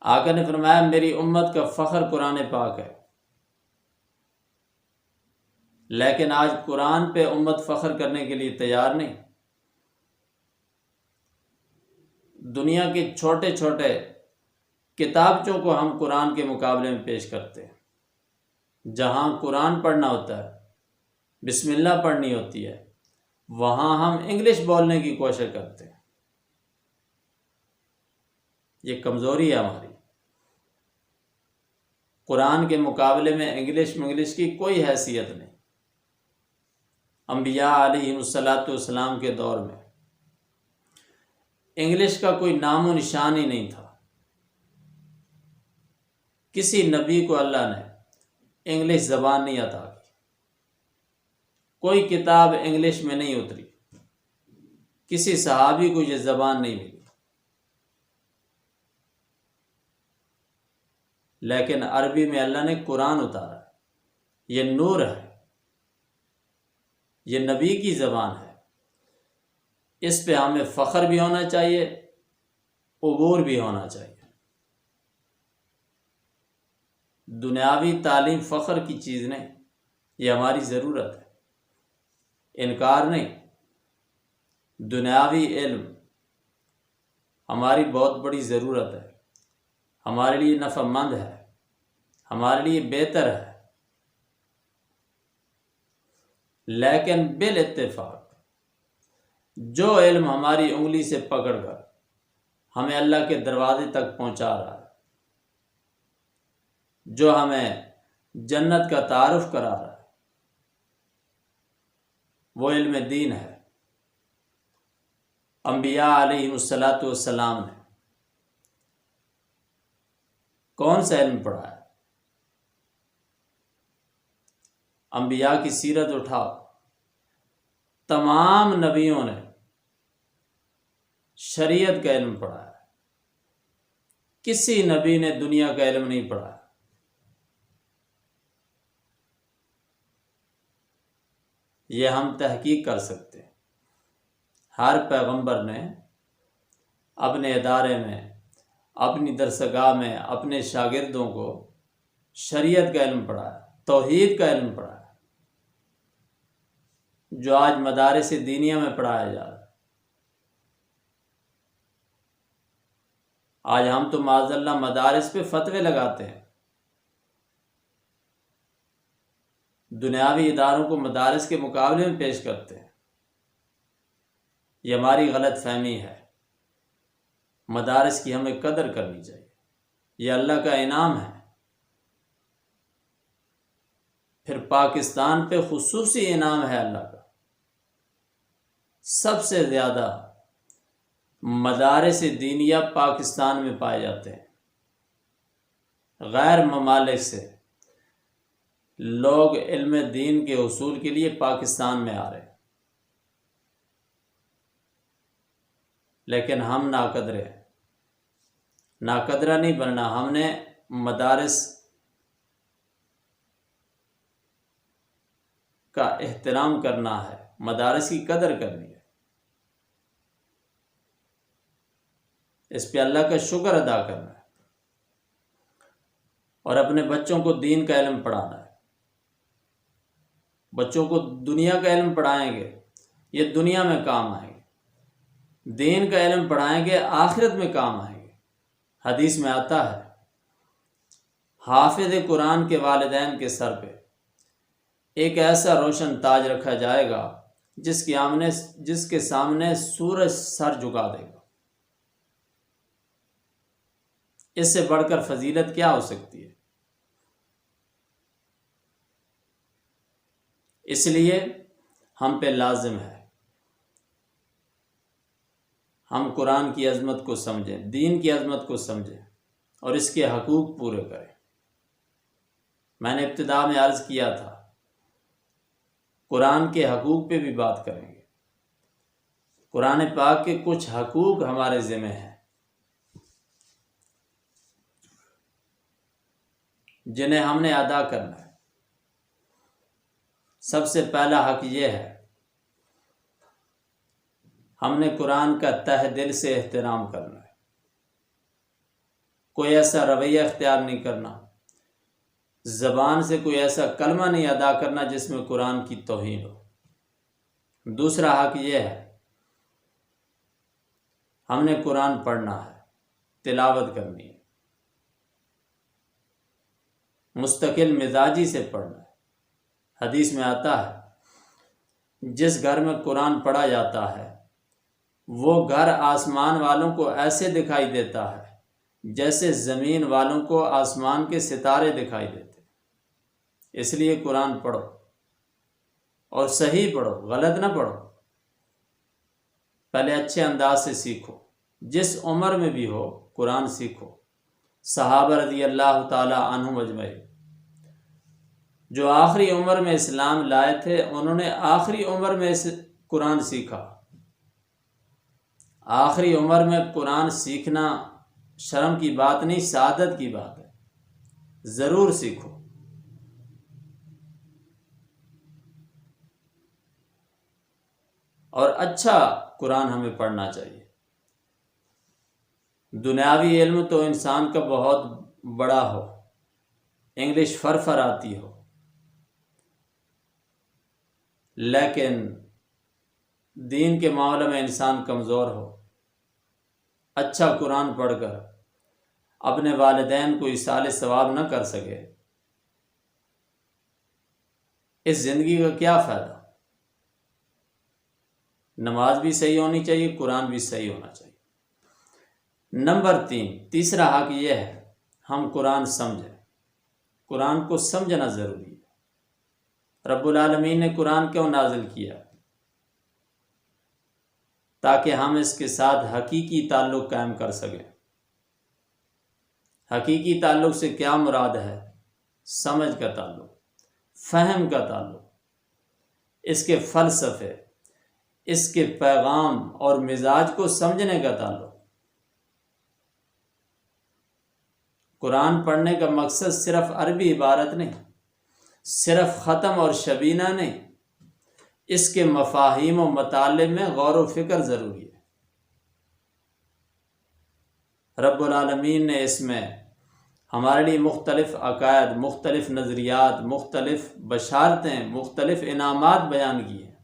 آقا نے فرمایا میری امت کا فخر قرآن پاک ہے، لیکن آج قرآن پہ امت فخر کرنے کے لیے تیار نہیں۔ دنیا کے چھوٹے چھوٹے کتابچوں کو ہم قرآن کے مقابلے میں پیش کرتے ہیں۔ جہاں قرآن پڑھنا ہوتا ہے، بسم اللہ پڑھنی ہوتی ہے، وہاں ہم انگلش بولنے کی کوشش کرتے ہیں۔ یہ کمزوری ہے ہماری۔ قرآن کے مقابلے میں انگلش کی کوئی حیثیت نہیں۔ انبیاء علیہ الصلوۃ کے دور میں انگلش کا کوئی نام و نشان ہی نہیں تھا۔ کسی نبی کو اللہ نے انگلش زبان نہیں عطا کی، کوئی کتاب انگلش میں نہیں اتری، کسی صحابی کو یہ زبان نہیں ملی، لیکن عربی میں اللہ نے قرآن اتارا۔ یہ نور ہے، یہ نبی کی زبان ہے۔ اس پہ ہمیں فخر بھی ہونا چاہیے، عبور بھی ہونا چاہیے۔ دنیاوی تعلیم فخر کی چیز نہیں، یہ ہماری ضرورت ہے، انکار نہیں۔ دنیاوی علم ہماری بہت بڑی ضرورت ہے، ہمارے لیے نفع مند ہے، ہمارے لیے بہتر ہے، لیکن بالاتفاق جو علم ہماری انگلی سے پکڑ کر ہمیں اللہ کے دروازے تک پہنچا رہا ہے، جو ہمیں جنت کا تعارف کرا رہا ہے، وہ علم دین ہے۔ انبیاء علیہ الصلوۃ نے کون سا علم پڑھا ہے؟ انبیاء کی سیرت اٹھاؤ، تمام نبیوں نے شریعت کا علم پڑھا ہے، کسی نبی نے دنیا کا علم نہیں پڑھا۔ یہ ہم تحقیق کر سکتے ہیں۔ ہر پیغمبر نے اپنے ادارے میں، اپنی درسگاہ میں اپنے شاگردوں کو شریعت کا علم پڑھا ہے، توحید کا علم پڑھا ہے، جو آج مدارس دینیہ میں پڑھایا جا رہا ہے۔ آج ہم تو معاذ اللہ مدارس پہ فتوے لگاتے ہیں، دنیاوی اداروں کو مدارس کے مقابلے میں پیش کرتے ہیں۔ یہ ہماری غلط فہمی ہے۔ مدارس کی ہمیں قدر کرنی چاہیے، یہ اللہ کا انعام ہے۔ پھر پاکستان پہ خصوصی انعام ہے اللہ کا۔ سب سے زیادہ مدارس دینیہ پاکستان میں پائے جاتے ہیں۔ غیر ممالک سے لوگ علم دین کے حصول کے لیے پاکستان میں آ رہے ہیں، لیکن ہم ناقدرے ہیں۔ ناقدرہ نہیں بننا، ہم نے مدارس کا احترام کرنا ہے، مدارس کی قدر کرنی ہے، اس پہ اللہ کا شکر ادا کرنا ہے، اور اپنے بچوں کو دین کا علم پڑھانا ہے۔ بچوں کو دنیا کا علم پڑھائیں گے، یہ دنیا میں کام آئیں گے، دین کا علم پڑھائیں گے، آخرت میں کام آئیں گے۔ حدیث میں آتا ہے حافظ قرآن کے والدین کے سر پہ ایک ایسا روشن تاج رکھا جائے گا جس کے سامنے سورج سر جھکا دے گا۔ اس سے بڑھ کر فضیلت کیا ہو سکتی ہے؟ اس لیے ہم پہ لازم ہے ہم قرآن کی عظمت کو سمجھیں، دین کی عظمت کو سمجھیں، اور اس کے حقوق پورے کریں۔ میں نے ابتدا میں عرض کیا تھا قرآن کے حقوق پہ بھی بات کریں گے۔ قرآن پاک کے کچھ حقوق ہمارے ذمہ ہیں جنہیں ہم نے ادا کرنا ہے۔ سب سے پہلا حق یہ ہے ہم نے قرآن کا تہ دل سے احترام کرنا ہے۔ کوئی ایسا رویہ اختیار نہیں کرنا، زبان سے کوئی ایسا کلمہ نہیں ادا کرنا جس میں قرآن کی توہین ہو۔ دوسرا حق یہ ہے، ہم نے قرآن پڑھنا ہے، تلاوت کرنی ہے، مستقل مزاجی سے پڑھنا ہے۔ حدیث میں آتا ہے جس گھر میں قرآن پڑھا جاتا ہے وہ گھر آسمان والوں کو ایسے دکھائی دیتا ہے جیسے زمین والوں کو آسمان کے ستارے دکھائی دیتے۔ اس لیے قرآن پڑھو اور صحیح پڑھو، غلط نہ پڑھو۔ پہلے اچھے انداز سے سیکھو، جس عمر میں بھی ہو قرآن سیکھو۔ صحابہ رضی اللہ تعالی عنہم اجمعین جو آخری عمر میں اسلام لائے تھے، انہوں نے آخری عمر میں قرآن سیکھا۔ آخری عمر میں قرآن سیکھنا شرم کی بات نہیں، سعادت کی بات ہے۔ ضرور سیکھو۔ اور اچھا قرآن ہمیں پڑھنا چاہیے۔ دنیاوی علم تو انسان کا بہت بڑا ہو، انگلش فر آتی ہو، لیکن دین کے معاملے میں انسان کمزور ہو، اچھا قرآن پڑھ کر اپنے والدین کو ایصال ثواب نہ کر سکے، اس زندگی کا کیا فائدہ؟ نماز بھی صحیح ہونی چاہیے، قرآن بھی صحیح ہونا چاہیے۔ نمبر 3، تیسرا حق یہ ہے ہم قرآن سمجھیں۔ قرآن کو سمجھنا ضروری ہے۔ رب العالمین نے قرآن کیوں نازل کیا؟ تاکہ ہم اس کے ساتھ حقیقی تعلق قائم کر سکیں۔ حقیقی تعلق سے کیا مراد ہے؟ سمجھ کا تعلق، فہم کا تعلق، اس کے فلسفے، اس کے پیغام اور مزاج کو سمجھنے کا تعلق۔ قرآن پڑھنے کا مقصد صرف عربی عبارت نہیں، صرف ختم اور شبینہ نہیں، اس کے مفاہیم و مطالب میں غور و فکر ضروری ہے۔ رب العالمین نے اس میں ہمارے لیے مختلف عقائد، مختلف نظریات، مختلف بشارتیں، مختلف انعامات بیان کی ہیں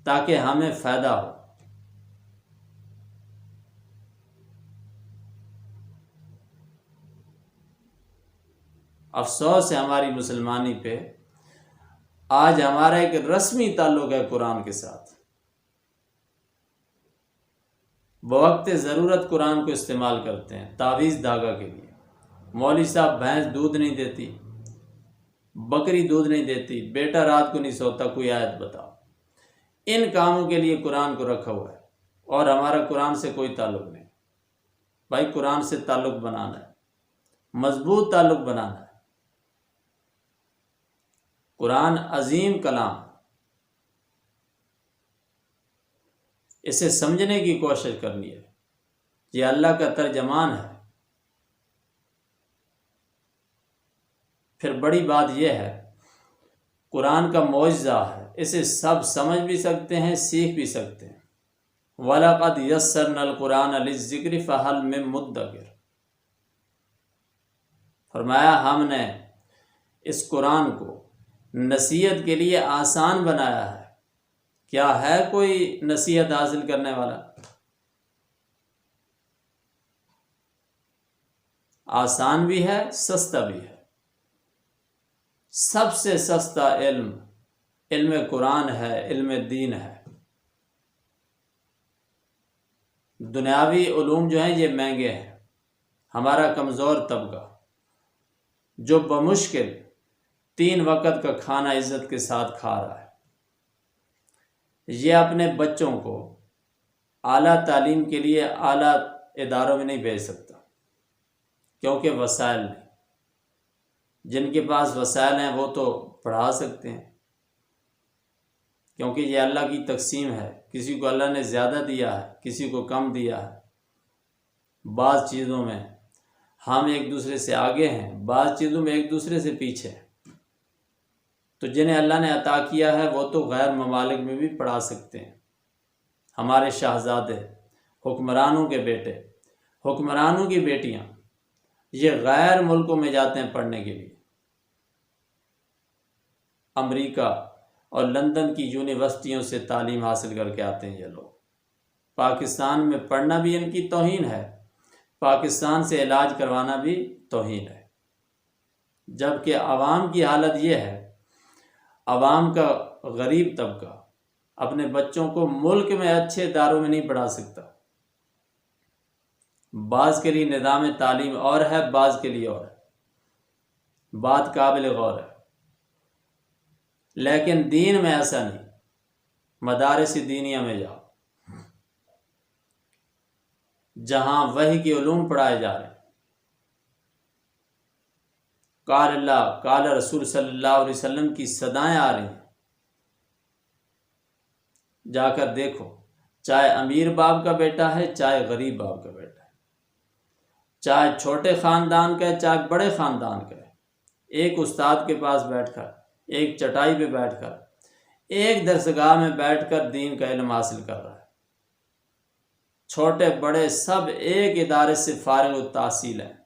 تاکہ ہمیں فائدہ ہو۔ افسوس ہے ہماری مسلمانی پہ، آج ہمارا ایک رسمی تعلق ہے قرآن کے ساتھ۔ بوقت ضرورت قرآن کو استعمال کرتے ہیں تعویذ دھاگا کے لیے۔ مولوی صاحب بھینس دودھ نہیں دیتی، بکری دودھ نہیں دیتی، بیٹا رات کو نہیں سوتا، کوئی آیت بتاؤ۔ ان کاموں کے لیے قرآن کو رکھا ہوا ہے اور ہمارا قرآن سے کوئی تعلق نہیں۔ بھائی قرآن سے تعلق بنانا ہے، مضبوط تعلق بنانا ہے۔ قرآن عظیم کلام، اسے سمجھنے کی کوشش کرنی ہے۔ یہ اللہ کا ترجمان ہے۔ پھر بڑی بات یہ ہے، قرآن کا معجزہ ہے، اسے سب سمجھ بھی سکتے ہیں، سیکھ بھی سکتے ہیں۔ وَلَقَدْ يَسَّرْنَا الْقُرْآنَ لِلذِّكْرِ فَهَلْ مِن مُدَّكِرٍ۔ فرمایا ہم نے اس قرآن کو نصیحت کے لیے آسان بنایا ہے۔ کیا ہے کوئی نصیحت حاصل کرنے والا؟ آسان بھی ہے، سستا بھی ہے۔ سب سے سستا علم علم قرآن ہے، علم دین ہے۔ دنیاوی علوم جو ہیں یہ مہنگے ہیں۔ ہمارا کمزور طبقہ جو بمشکل 3 وقت کا کھانا عزت کے ساتھ کھا رہا ہے، یہ اپنے بچوں کو اعلیٰ تعلیم کے لیے اعلیٰ اداروں میں نہیں بھیج سکتا، کیونکہ وسائل نہیں۔ جن کے پاس وسائل ہیں وہ تو پڑھا سکتے ہیں، کیونکہ یہ اللہ کی تقسیم ہے۔ کسی کو اللہ نے زیادہ دیا ہے، کسی کو کم دیا ہے۔ بعض چیزوں میں ہم ایک دوسرے سے آگے ہیں، بعض چیزوں میں ایک دوسرے سے پیچھے ہیں۔ تو جنہیں اللہ نے عطا کیا ہے وہ تو غیر ممالک میں بھی پڑھا سکتے ہیں۔ ہمارے شاہزادے، حکمرانوں کے بیٹے، حکمرانوں کی بیٹیاں یہ غیر ملکوں میں جاتے ہیں پڑھنے کے لیے، امریکہ اور لندن کی یونیورسٹیوں سے تعلیم حاصل کر کے آتے ہیں یہ لوگ۔ پاکستان میں پڑھنا بھی ان کی توہین ہے، پاکستان سے علاج کروانا بھی توہین ہے، جبکہ عوام کی حالت یہ ہے، عوام کا غریب طبقہ اپنے بچوں کو ملک میں اچھے اداروں میں نہیں پڑھا سکتا۔ بعض کے لیے نظام تعلیم اور ہے، بعض کے لیے اور ہے، بات قابل غور ہے، لیکن دین میں ایسا نہیں۔ مدارس دینیہ میں جاؤ، جہاں وحی کے علوم پڑھائے جا رہے ہیں، قال اللہ قال رسول صلی اللہ علیہ وسلم کی صدائیں آ رہی ہیں، جا کر دیکھو، چاہے امیر باپ کا بیٹا ہے، چاہے غریب باپ کا بیٹا ہے، چاہے چھوٹے خاندان کا ہے، چاہے بڑے خاندان کا ہے، ایک استاد کے پاس بیٹھ کر، ایک چٹائی پہ بیٹھ کر، ایک درسگاہ میں بیٹھ کر دین کا علم حاصل کر رہا ہے۔ چھوٹے بڑے سب ایک ادارے سے فارغ التحصیل ہیں،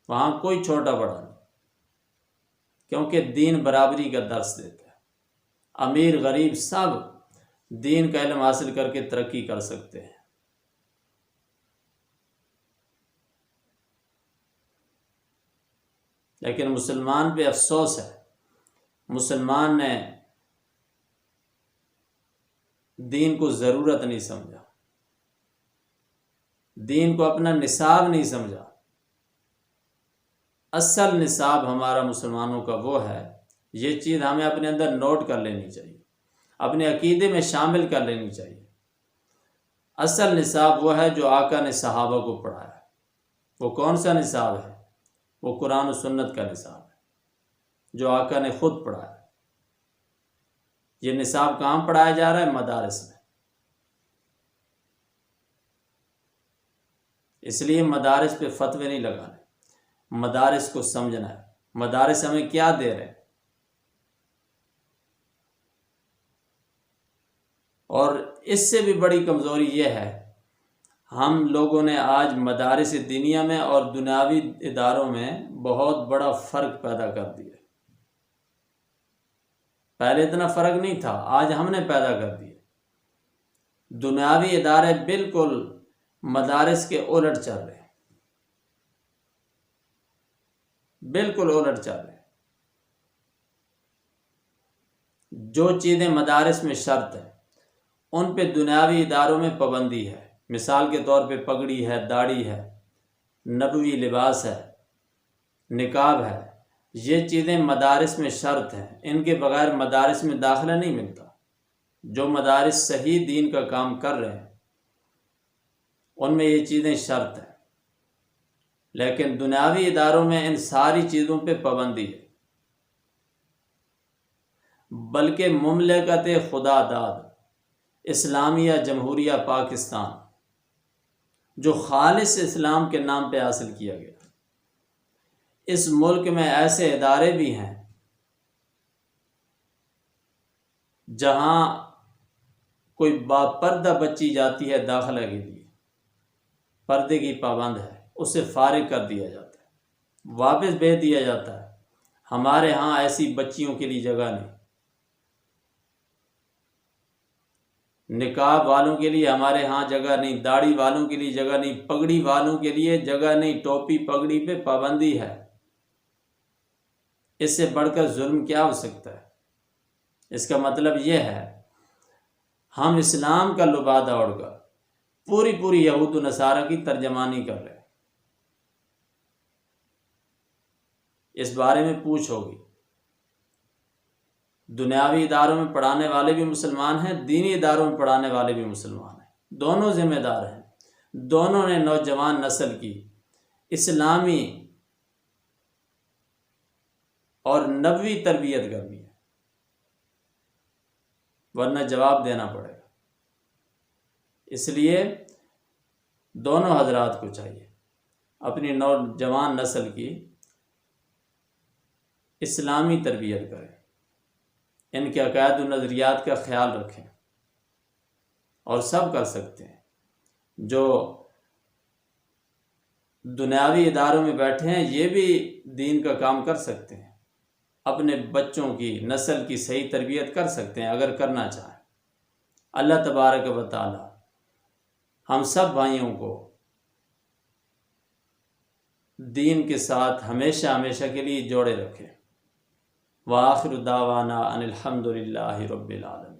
وہاں کوئی چھوٹا بڑا نہیں، کیونکہ دین برابری کا درس دیتا ہے۔ امیر غریب سب دین کا علم حاصل کر کے ترقی کر سکتے ہیں۔ لیکن مسلمان پہ افسوس ہے، مسلمان نے دین کو ضرورت نہیں سمجھا، دین کو اپنا نصاب نہیں سمجھا۔ اصل نصاب ہمارا مسلمانوں کا وہ ہے، یہ چیز ہمیں اپنے اندر نوٹ کر لینی چاہیے، اپنے عقیدے میں شامل کر لینی چاہیے۔ اصل نصاب وہ ہے جو آقا نے صحابہ کو پڑھایا۔ وہ کون سا نصاب ہے؟ وہ قرآن و سنت کا نصاب ہے، جو آقا نے خود پڑھایا۔ یہ نصاب کہاں پڑھایا جا رہا ہے؟ مدارس میں۔ اس لیے مدارس پہ فتوے نہیں لگانے، مدارس کو سمجھنا ہے، مدارس ہمیں کیا دے رہے ہیں۔ اور اس سے بھی بڑی کمزوری یہ ہے، ہم لوگوں نے آج مدارس دینیہ میں اور دنیاوی اداروں میں بہت بڑا فرق پیدا کر دیا۔ پہلے اتنا فرق نہیں تھا، آج ہم نے پیدا کر دیا۔ دنیاوی ادارے بالکل مدارس کے الٹ چل رہے ہیں، بالکل الٹ چل رہے ہیں۔ جو چیزیں مدارس میں شرط ہیں، ان پہ دنیاوی اداروں میں پابندی ہے۔ مثال کے طور پہ پگڑی ہے، داڑھی ہے، نبوی لباس ہے، نقاب ہے، یہ چیزیں مدارس میں شرط ہیں، ان کے بغیر مدارس میں داخلہ نہیں ملتا۔ جو مدارس صحیح دین کا کام کر رہے ہیں ان میں یہ چیزیں شرط ہیں، لیکن دنیاوی اداروں میں ان ساری چیزوں پہ پابندی ہے۔ بلکہ مملکت خدا داد اسلامیہ جمہوریہ پاکستان، جو خالص اسلام کے نام پہ حاصل کیا گیا، اس ملک میں ایسے ادارے بھی ہیں جہاں کوئی باپردہ بچی جاتی ہے داخلہ کے لیے، پردے کی پابند ہے، اسے فارغ کر دیا جاتا ہے، واپس بھیج دیا جاتا ہے۔ ہمارے ہاں ایسی بچیوں کے لیے جگہ نہیں، نقاب والوں کے لیے ہمارے ہاں جگہ نہیں، داڑھی والوں کے لیے جگہ نہیں، پگڑی والوں کے لیے جگہ نہیں، ٹوپی پگڑی پہ پابندی ہے۔ اس سے بڑھ کر ظلم کیا ہو سکتا ہے؟ اس کا مطلب یہ ہے، ہم اسلام کا لبادہ اوڑھ کر پوری یہود و نصارہ کی ترجمانی کر رہے ہیں۔ اس بارے میں پوچھ ہوگی۔ دنیاوی اداروں میں پڑھانے والے بھی مسلمان ہیں، دینی اداروں میں پڑھانے والے بھی مسلمان ہیں، دونوں ذمہ دار ہیں۔ دونوں نے نوجوان نسل کی اسلامی اور نبوی تربیت کرنی ہے، ورنہ جواب دینا پڑے گا۔ اس لیے دونوں حضرات کو چاہیے اپنی نوجوان نسل کی اسلامی تربیت کریں، ان کے عقائد و نظریات کا خیال رکھیں، اور سب کر سکتے ہیں۔ جو دنیاوی اداروں میں بیٹھے ہیں یہ بھی دین کا کام کر سکتے ہیں، اپنے بچوں کی نسل کی صحیح تربیت کر سکتے ہیں اگر کرنا چاہیں۔ اللہ تبارک و تعالی ہم سب بھائیوں کو دین کے ساتھ ہمیشہ ہمیشہ کے لیے جوڑے رکھے۔ وآخر دعوانا ان الحمد للہ رب العالمین۔